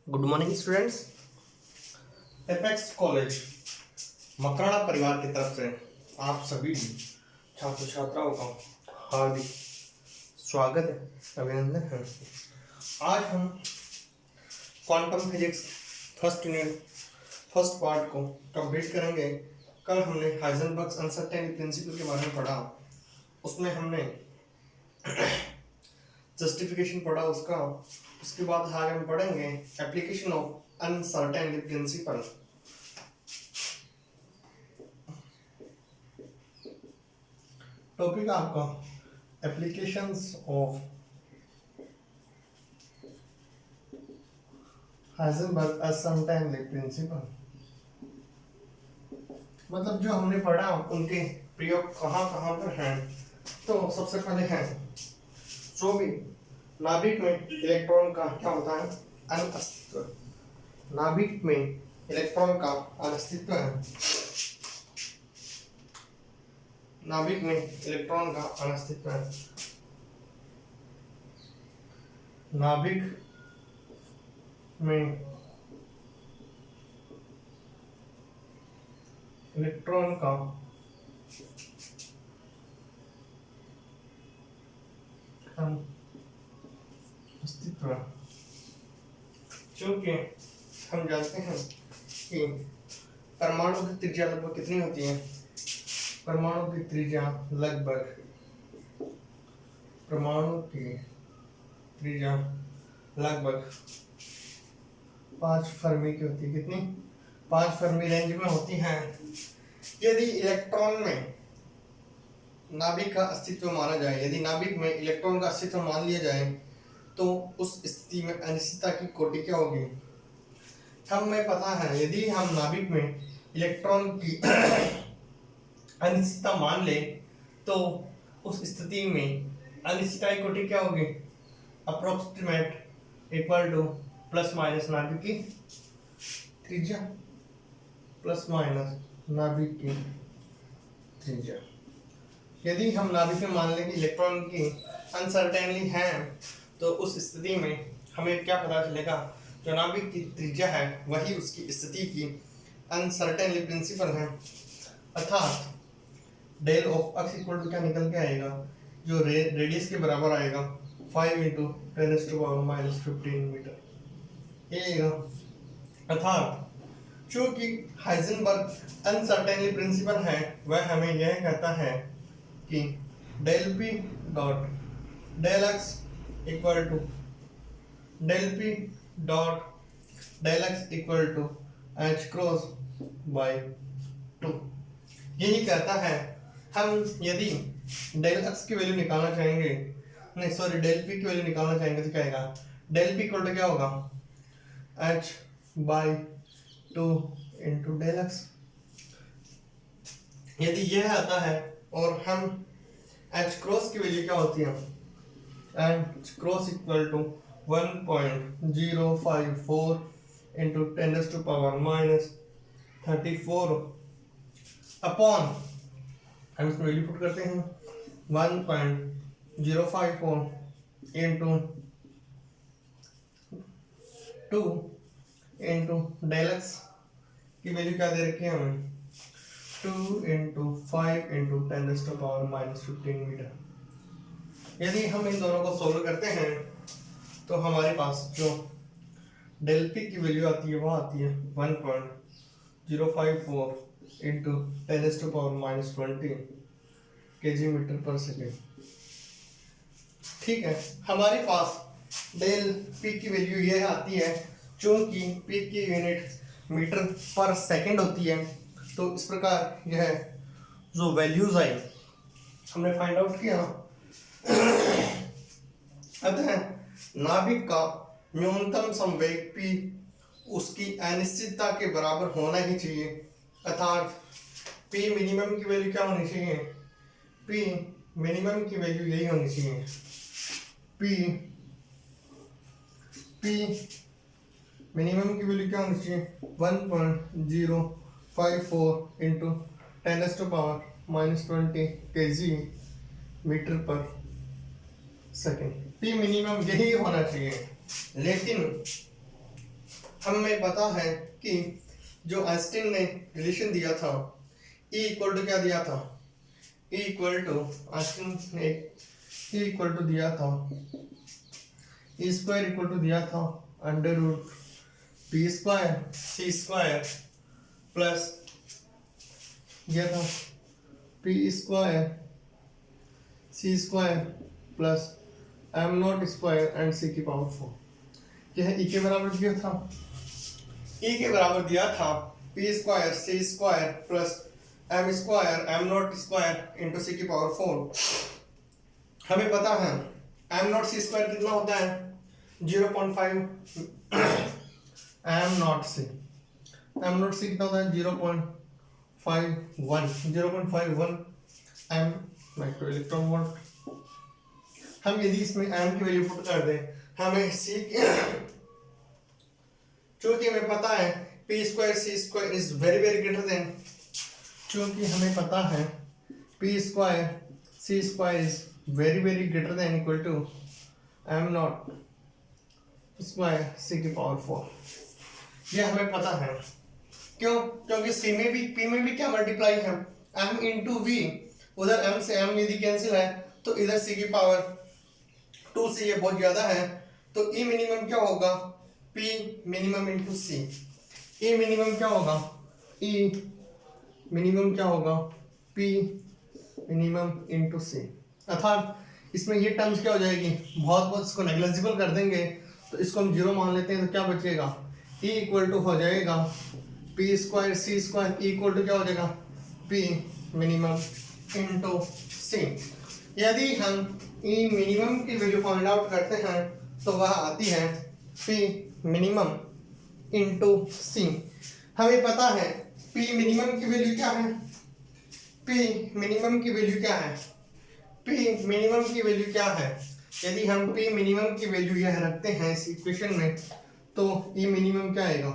Good morning students. Apex college Makrana परिवार की तरफ से आप सभी छात्र छात्राओं का हार्दिक स्वागत है, अभिनंदन है। आज हम quantum physics first unit first part को कंप्लीट करेंगे। कल हमने हाइजेनबर्ग्स अनसर्टेनिटी प्रिंसिपल के बारे में पढ़ा, उसमें हमने जस्टिफिकेशन पढ़ा उसका। उसके बाद आगे हम पढ़ेंगे application of uncertainty principle. Topic आपका applications of Heisenberg uncertainty principle, मतलब जो हमने पढ़ा उनके प्रयोग कहाँ कहाँ पर हैं। तो सबसे पहले है जो भी नाभिक में इलेक्ट्रॉन का क्या होता है, अनअस्तित्व। नाभिक में इलेक्ट्रॉन का अस्तित्व है। नाभिक में इलेक्ट्रॉन का अस्तित्व है। नाभिक में इलेक्ट्रॉन का अस्तित्व, क्योंकि हम जानते हैं कि परमाणु की त्रिज्या लगभग कितनी होती है। परमाणु की त्रिज्या लगभग 5 फर्मी की होती है। कितनी? 5 फर्मी रेंज में होती है। यदि इलेक्ट्रॉन में नाभिक का अस्तित्व माना जाए, यदि नाभिक में इलेक्ट्रॉन का अस्तित्व मान लिया जाए, तो उस स्थिति में अनिश्चितता की कोटि क्या होगी। हमें पता है यदि हम नाभिक में इलेक्ट्रॉन की अनिश्चितता मान ले तो उस स्थिति में अनिश्चितता की कोटि क्या होगी, approximate equal two plus minus नाभिक की त्रिज्या, प्लस माइनस नाभिक की त्रिज्या। यदि हम नाभिक में मान लें कि इलेक्ट्रॉन की अनसर्टेनली है, तो उस स्थिति में हमें क्या पता चलेगा, जो नाभिक की त्रिज्या है वही उसकी स्थिति की अनसर्टेनली प्रिंसिपल है। अर्थात del of X equal to क्या निकल के आएगा, जो रेडियस के बराबर आएगा 5 × 10⁻⁻15 मीटर ये। अर्थात चूंकि हाइजेनबर्ग अनसर्टेनली प्रिंसिपल है, वह हमें यह कहता है कि del P dot del X equal to del P dot del X equal to H cross by 2 यही कहता है। हम यदि डेल एक्स की वैल्यू निकालना चाहेंगे, नहीं सॉरी डेल पी की वैल्यू निकालना चाहेंगे तो क्या आएगा, डेल पी इक्वल टू क्या होगा, H by 2 into del X. यदि यह आता है और हम एच क्रॉस की वैल्यू क्या होती है, H cross equal to 1.054 into 10⁻⁻34 upon, हम इसमें वैल्यू पुट करते हैं 1.054 इंटू 2 इंटू डेल एक्स की वैल्यू क्या दे रखी है हमें, 2 × 5 × 10⁻⁻15 मीटर। यदि हम इन दोनों को सोल्व करते हैं तो हमारे पास जो डेल पी की वैल्यू आती है वह आती है 1.054 into 10⁻⁻20 kg metre per second. ठीक है, हमारे पास डेल पी की वैल्यू यह आती है। चूंकि पी की यूनिट मीटर पर सेकेंड होती है, तो इस प्रकार यह जो वैल्यूज आई हमने फाइंड आउट किया। अतः नाभिक का न्यूनतम संवेग p उसकी अनिश्चितता के बराबर होना ही चाहिए। अर्थात p मिनिमम की वैल्यू क्या होनी चाहिए, p मिनिमम की वैल्यू यही होनी चाहिए, p मिनिमम की वैल्यू क्या होनी चाहिए, 1.054 into 10⁻⁻20 kg metre per second. P minimum यही होना चाहिए, लेकिन हमें पता है कि जो आइंस्टीन ने रिलेशन दिया था E इक्वल टू क्या दिया था, E इक्वल टू आइंस्टीन ने E इक्वल टू दिया था, E स्क्वायर इक्वल टू दिया था under root P square C square plus दिया था P square C square plus M naught square and C की पावर 4। यह E के बराबर दिया था, E के बराबर दिया था P square C square plus M square M naught square into C की पावर 4। हमें पता है एम नॉट सी स्क्वायर कितना होता है 0.5, एम नॉट सी कितना होता है 0.51 एम माइक्रो इलेक्ट्रॉन वोल्ट। हम यदि इसमें एम की वैल्यू पुट कर दें, हमें सी चूंकि हमें पता है P square C square is very very greater than, चूंकि हमें पता है P square C square is very very greater than equal to M naught square C की पावर 4। यह हमें पता है क्यों, क्योंकि सी में भी पी में भी क्या मल्टीप्लाई है एम इंटू वी, उधर एम से एम यदि कैंसिल है तो इधर सी की पावर 2 से ये बहुत ज्यादा है, तो ई मिनिमम क्या होगा पी मिनिमम इंटू सी। ई मिनिमम क्या होगा, ई मिनिमम क्या होगा पी मिनिमम इंटू सी, अर्थात इसमें ये टर्म्स क्या हो जाएगी, बहुत इसको नेग्लिजिबल कर देंगे तो इसको हम जीरो मान लेते हैं, तो क्या बचेगा E इक्वल टू हो जाएगा P square C square equal to क्या हो जाएगा पी मिनिमम इंटू सी। यदि हम E मिनिमम की वैल्यू फाइंड आउट करते हैं तो वह आती है पी मिनिमम इंटू सी। हमें पता है पी मिनिमम की वैल्यू क्या है, पी मिनिमम की वैल्यू क्या है, पी मिनिमम की वैल्यू क्या है। यदि हम पी मिनिमम की वैल्यू यह रखते हैं इस इक्वेशन में तो ई मिनिमम क्या आएगा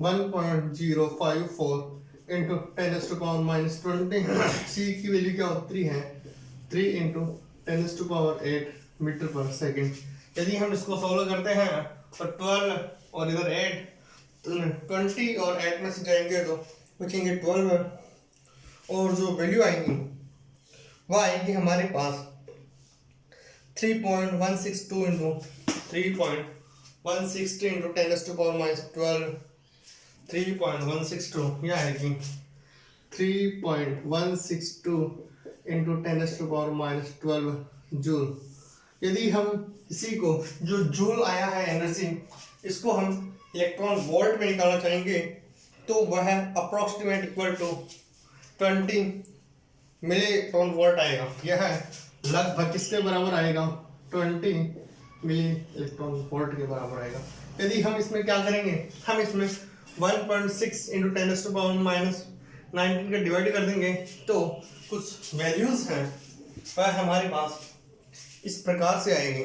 1.054 इंटू 10⁻⁻20। सी की वैल्यू क्या होती है 3 इंटू 10⁸ मीटर पर सेकेंड। यदि हम इसको सॉल्व करते हैं तो 12 और इधर 8 तो 20 और 8 में से जाएंगे तो बचेंगे 12 और जो वैल्यू आएंगी वह आएगी हमारे पास 3.162 इंटू 3.162 इंटू 10⁻12 3.162 यह आएगी 3.162 इंटू 10⁻12 जूल। यदि हम इसी को जो जूल आया है एनर्जी इसको हम इलेक्ट्रॉन वोल्ट में निकालना चाहेंगे तो वह approximate equal to 20 milli electron volt आएगा। यह लगभग किसके बराबर आएगा 20 मिली इलेक्ट्रॉन वोल्ट के बराबर आएगा। यदि हम इसमें क्या करेंगे, हम इसमें 1.6 इंटू 10⁻19 का डिवाइड कर देंगे तो कुछ वैल्यूज हैं वह हमारे पास इस प्रकार से आएंगे।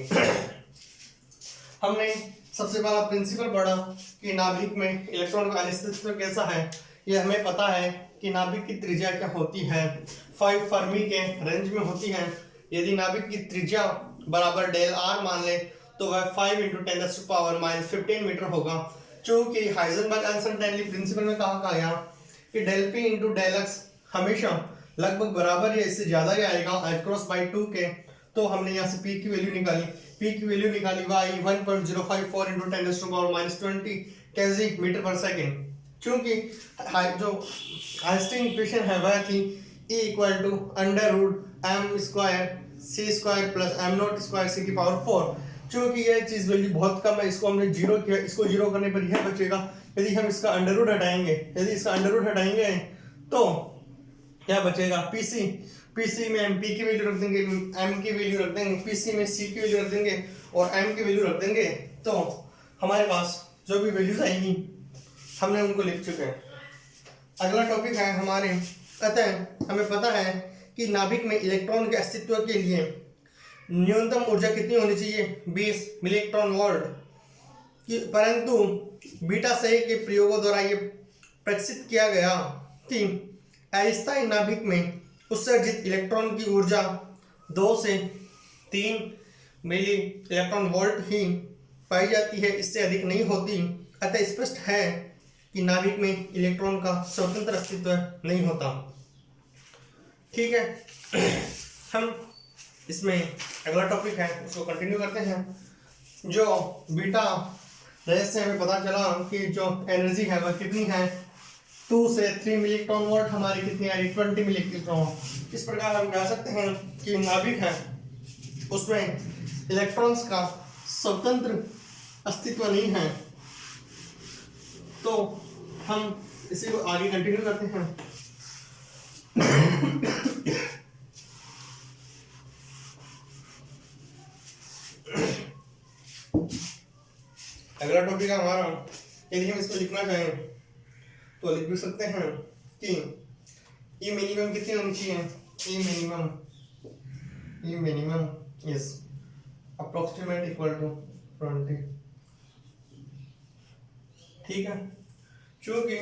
हमने सबसे पहला प्रिंसिपल पढ़ा कि नाभिक में इलेक्ट्रॉन का अस्तित्व कैसा है। यह हमें पता है कि नाभिक की त्रिज्या क्या होती है 5 फर्मी के रेंज में होती है। यदि नाभिक की त्रिज्या बराबर डेल आर मान ले तो वह 5 इंटू 10⁻15 मीटर होगा। चूंकि हाइजेनबर्ग अनसर्टेनली प्रिंसिपल में कहा गया कि del P into del X हमेशा लगभग बराबर या इससे ज्यादा ही आएगा क्रॉस/2 के, तो हमने यहाँ से P की वैल्यू निकाली, P की वैल्यू निकाली वह 1.054 into 10⁻20 KG metre per second. चूंकि जो आइंस्टीन इक्वेशन है वह थी E equal to under root M square C square plus M naught square C की पावर 4। चूंकि यह चीज वैल्यू बहुत कम है इसको हमने जीरो किया, इसको जीरो करने पर यह बचेगा। यदि हम इसका अंडर रूट हटाएंगे, यदि इसका अंडर रूट हटाएंगे तो क्या बचेगा पीसी में एम पी की वैल्यू रख देंगे, एम की वैल्यू रख देंगे, पीसी में सी की वैल्यू रख देंगे और एम की वैल्यू रख देंगे, तो हमारे पास जो भी वैल्यूज आएंगी हमने उनको लिख चुके हैं। अगला टॉपिक है हमारे, कहते हैं हमें पता है कि नाभिक में इलेक्ट्रॉन के अस्तित्व के लिए न्यूनतम ऊर्जा कितनी होनी चाहिए 20 मिली इलेक्ट्रॉन वोल्ट की, परंतु बीटा सही के प्रयोगों द्वारा ये प्रदर्शित किया गया कि अस्थायी नाभिक में उत्सर्जित इलेक्ट्रॉन की ऊर्जा 2 से 3 मिली इलेक्ट्रॉन वोल्ट ही पाई जाती है, इससे अधिक नहीं होती। अतः स्पष्ट है कि नाभिक में इलेक्ट्रॉन का स्वतंत्र अस्तित्व नहीं होता। ठीक है, हम इसमें अगला टॉपिक है उसको कंटिन्यू करते हैं। जो बीटा रेस से हमें पता चला कि जो एनर्जी है वह कितनी है, 2 से 3 मिली इलेक्ट्रॉन वोल्ट, हमारी कितनी आई 20 मिली इलेक्ट्रॉन। इस प्रकार हम कह सकते हैं कि नाभिक है उसमें इलेक्ट्रॉन्स का स्वतंत्र अस्तित्व नहीं है। तो हम इसी को आगे कंटिन्यू करते हैं। अगला टॉपिक है हमारा, यदि हम इसको लिखना चाहें तो लिख भी सकते हैं कि ई मिनिमम कितनी होनी चाहिए। E minimum is approximate equal to 20। ठीक है, क्योंकि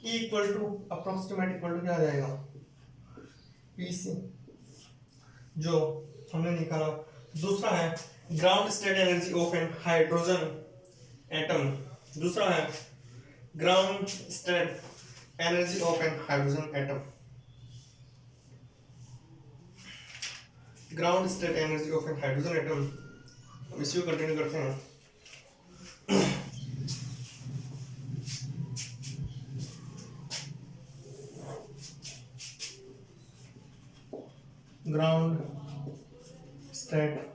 E equal to approximate equal to क्या आ जाएगा, PC, जो हमने निकाला। दूसरा है ground state energy of an hydrogen atom. दूसरा है ground state energy of an hydrogen atom. Ground state energy of an hydrogen atom, हम इसी को कंटिन्यू करते हैं। Ground state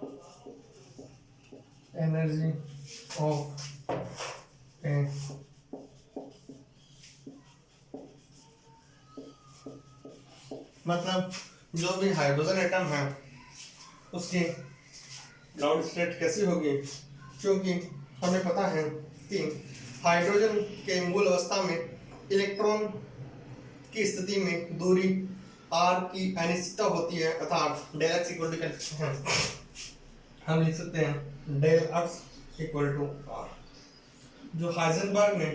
energy of a मतलब जो भी हाइड्रोजन एटम है उसकी ग्राउंड स्टेट कैसी होगी, क्योंकि हमें पता है कि हाइड्रोजन के मूल अवस्था में इलेक्ट्रॉन की स्थिति में दूरी r की अनिश्चितता होती है, अर्थात डेल x इक्वल टू क्या लिख सकते हैं, हम लिख सकते हैं del x equal to r। जो हाइजेनबर्ग ने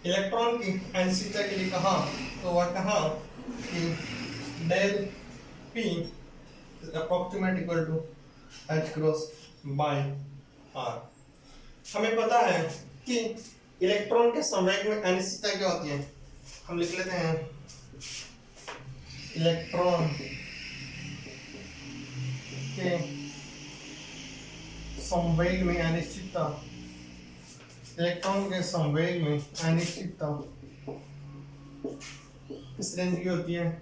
इलेक्ट्रॉन की अनिश्चितता के लिए कहा तो वह कहा कि del p approximate equal to h cross by r। हमें पता है कि इलेक्ट्रॉन के संवेग में अनिश्चितता क्या होती है, हम लिख लेते हैं इलेक्ट्रॉन के संवेग में अनिश्चितता, इलेक्ट्रॉन के संवेग में अनिश्चितता किस रेंज की होती है,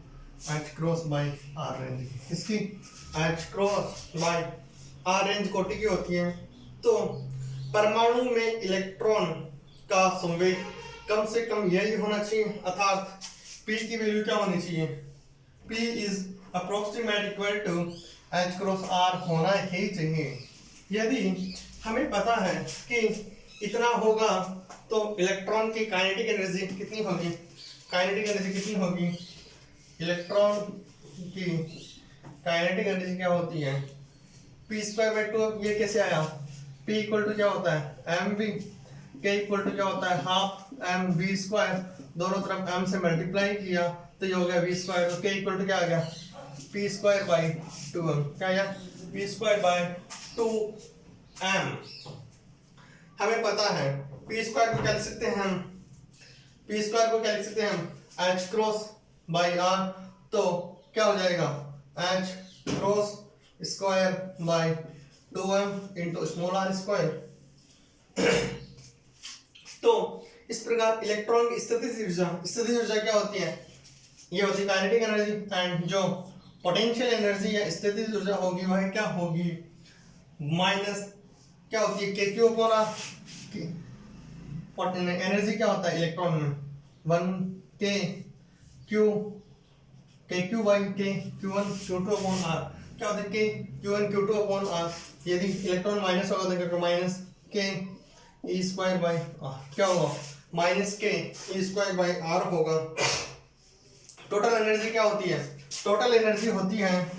h cross by r range की। इसकी h cross by r range कोटि की होती है। तो परमाणु में इलेक्ट्रॉन का संवेग कम से कम यही होना चाहिए, अर्थात p की वैल्यू क्या होनी चाहिए, p is approximate equal to h cross r होना ही चाहिए। यदि हमें पता है कि इतना होगा तो इलेक्ट्रॉन की काइनेटिक एनर्जी कितनी होगी, काइनेटिक एनर्जी कितनी होगी, इलेक्ट्रॉन की काइनेटिक एनर्जी क्या होती है, p²/2। ये कैसे आया, p इक्वल टू क्या होता है mv, k इक्वल टू क्या होता है हाफ mv², दोनों तरफ m से मल्टीप्लाई किया तो ये हो गया v², तो k इक्वल टू क्या आ गया p²/2m। क्या आया p²/2m। हमें पता है p² को क्या लिख सकते हैं हम, p² को क्या लिख सकते हैं हम h क्रॉस बाय r, तो क्या हो जाएगा h cross square by 2m into small r square. तो इस प्रकार इलेक्ट्रॉन की स्थितिज ऊर्जा क्या होती है, ये होती है काइनेटिक एनर्जी, एंड जो पोटेंशियल एनर्जी या स्थितिज ऊर्जा होगी वह क्या होगी, माइनस क्या होती है kq अपॉन r। एनर्जी क्या होता है इलेक्ट्रॉन में 1kq by k q1 q2 upon r। क्या होता है k q1 q2 upon r। यदि इलेक्ट्रॉन माइनस होगा तो minus k e² by r, क्या होगा minus k e² by r होगा। टोटल एनर्जी क्या होती है, टोटल एनर्जी होती है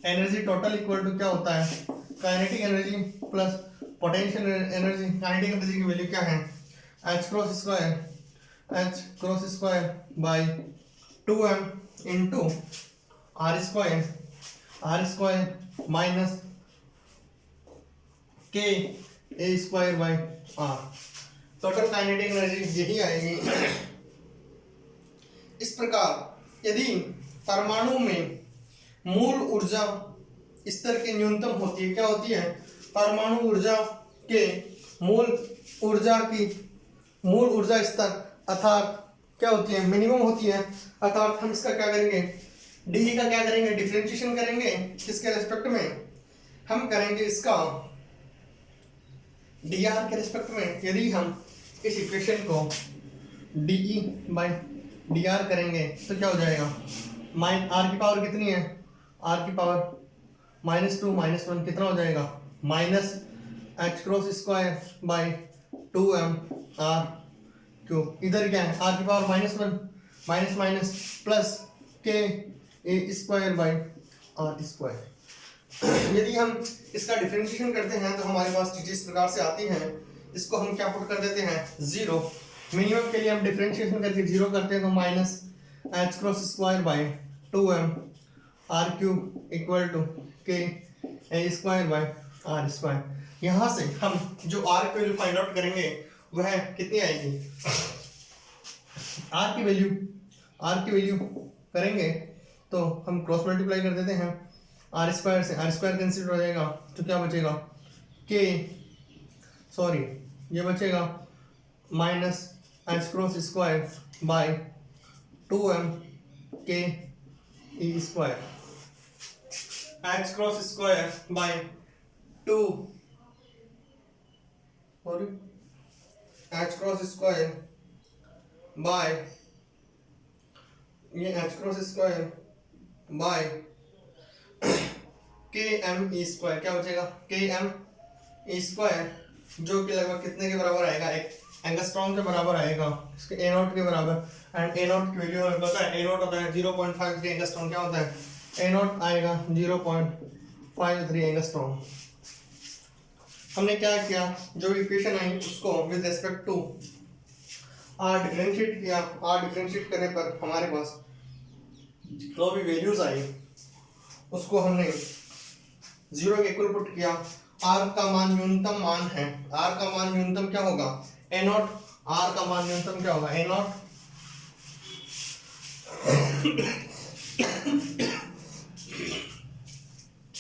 एनर्जी टोटल इक्वल टू क्या होता है kinetic energy plus potential energy. Kinetic energy की वैल्यू क्या है h cross square by 2m into r square minus k a² by r। Total kinetic energy यही आएगी। इस प्रकार यदि परमाणु में मूल ऊर्जा स्तर की न्यूनतम होती है, क्या होती है, परमाणु ऊर्जा के मूल ऊर्जा स्तर अर्थात क्या होती है, मिनिमम होती है, अर्थात हम इसका क्या करेंगे, डी का क्या करेंगे, डिफरेंशिएशन करेंगे। किसके रेस्पेक्ट में, हम करेंगे इसका डी आर के रेस्पेक्ट में। यदि हम इस इक्वेशन को डी बाई डी आर करेंगे तो क्या हो जाएगा, आर की पावर कितनी है, आर की पावर -2 -1 कितना हो जाएगा, minus H cross square by 2m R cube. इधर क्या है, आर की पावर -1 माइनस माइनस प्लस के A square by R square. यदि हम इसका डिफरेंशिएशन करते हैं तो हमारे पास चीजें इस प्रकार से आती हैं। इसको हम क्या पुट कर देते हैं, 0। मिनिमम के लिए हम डिफरेंशिएशन करके 0 करते हैं तो minus H cross square by 2m R cube equal to K A square by R square. यहाँ से हम जो आर की वैल्यू फाइंड आउट करेंगे वह कितनी आएगी, आर की वैल्यू करेंगे तो हम क्रॉस मल्टीप्लाई कर देते हैं आर स्क्वायर से, आर स्क्वायर कैंसिल हो जाएगा तो क्या बचेगा, ये बचेगा minus H cross square by 2m K E square, H cross square by 2 H cross square by ये H cross square by K M E square, क्या बचेगा, के एम ई स्क्वायर, जो कि लगभग कितने के बराबर आएगा, एक एंगस्ट्रॉम के बराबर आएगा, इसके ए नॉट के बराबर। एंड ए नॉट की वैल्यू हमें पता है, ए नॉट होता है 0.53 एंगस्ट्रॉम, क्या होता है, ए नॉट आएगा 0.53 एंगस्ट्रॉम। हमने क्या किया, जो इक्वेशन आई उसको with respect to R differentiate किया। आर डिफरेंशिएट करने पर हमारे पास जो भी वैल्यूज आई उसको हमने 0 के इक्वल पुट किया। आर का मान न्यूनतम मान है, आर का मान न्यूनतम क्या होगा, ए नॉट, आर का मान न्यूनतम क्या होगा, ए नॉट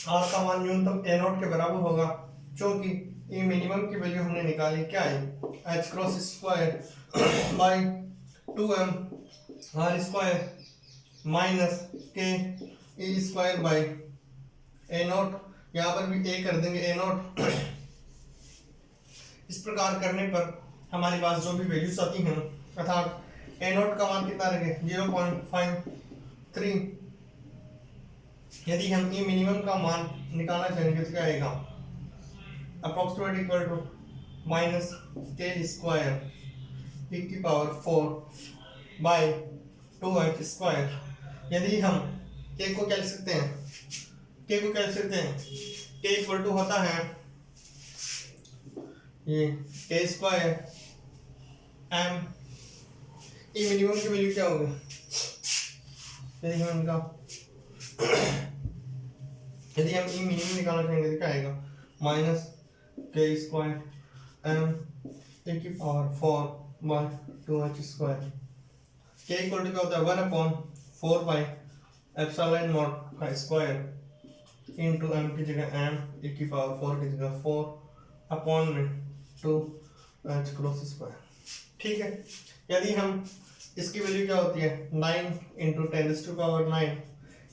आर का मान न्यूनतम ए नॉट के बराबर होगा, क्योंकि ये मिनिमम की वैल्यू हमने निकाली, क्या है, H cross square by 2m R square minus K E square by A nought, यहाँ पर भी ए कर देंगे, ए नॉट। इस प्रकार करने पर हमारे पास जो भी वैल्यूज आती हैं, अर्थात ए नॉट का मान कितना रखें, 0.53। यदि हम ई मिनिमम का मान निकालना चाहेंगे तो क्या आएगा, अप्रोक्सीमेट इक्वल टू माइनस के स्क्वायर ई की पावर 4 बाई 2h स्क्वायर। यदि हम के को क्या लिख सकते हैं, के को क्या लिख सकते हैं, के इक्वल टू होता है ये के स्क्वायर एम, ई मिनिमम की वैल्यू क्या होगी, यदि हम ई मिनिमम निकालना चाहेंगे तो क्या आएगा, माइनस के स्क्वायर एम ए की पावर 4 बाई 2h स्क्वायर। के इक्वल टू क्या होता है, 1/4 बाई एप्सिलॉन नॉट का स्क्वायर इनटू एम की जगह एम, ए की पावर 4 की जगह 4 अपॉन में 2h क्रॉस स्क्वायर। ठीक है, यदि हम इसकी वैल्यू क्या होती है, 9 × 10⁻⁹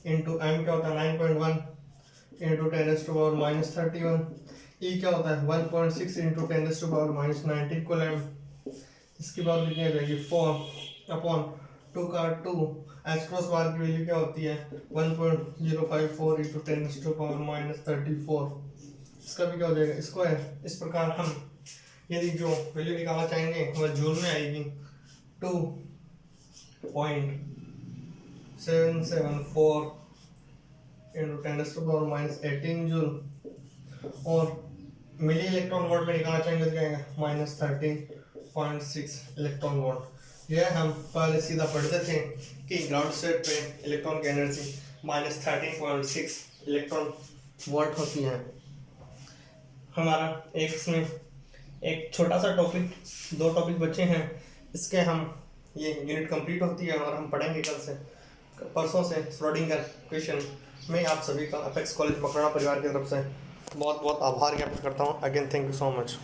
इंटू एम क्या होता है 9.1 × 10⁻⁻31, ई क्या होता है 1.6 × 10⁻⁻90 इक्वल एम, इसकी बात कितनी आ जाएगी 4 अपॉन 2 का 2। एच क्रॉस बार की वैल्यू क्या होती है 1.054 × 10⁻⁻34, इसका भी क्या हो जाएगा स्क्वायर। इस प्रकार हम यदि जो वैल्यू निकालना चाहेंगे वह जूल में आएगी 2.774 × 10⁻18 जूल, और मिली इलेक्ट्रॉन वोल्ट में निकालना चाहेंगे तो क्या आएगा -13.6 इलेक्ट्रॉन वोल्ट। यह हम पहले सीधा पढ़ते थे कि ग्राउंड स्टेट पे इलेक्ट्रॉन की एनर्जी -13.6 इलेक्ट्रॉन वोल्ट होती है। हमारा एक इसमें एक छोटा सा टॉपिक, 2 टॉपिक बचे हैं, इसके हम ये यूनिट कंप्लीट होती है और हम पढ़ेंगे कल से, परसों से श्रोडिंगर क्वेश्चन। मैं आप सभी का अपेक्स कॉलेज मकराना परिवार की तरफ से बहुत बहुत आभार ज्ञापित करता हूँ। Again thank you so much.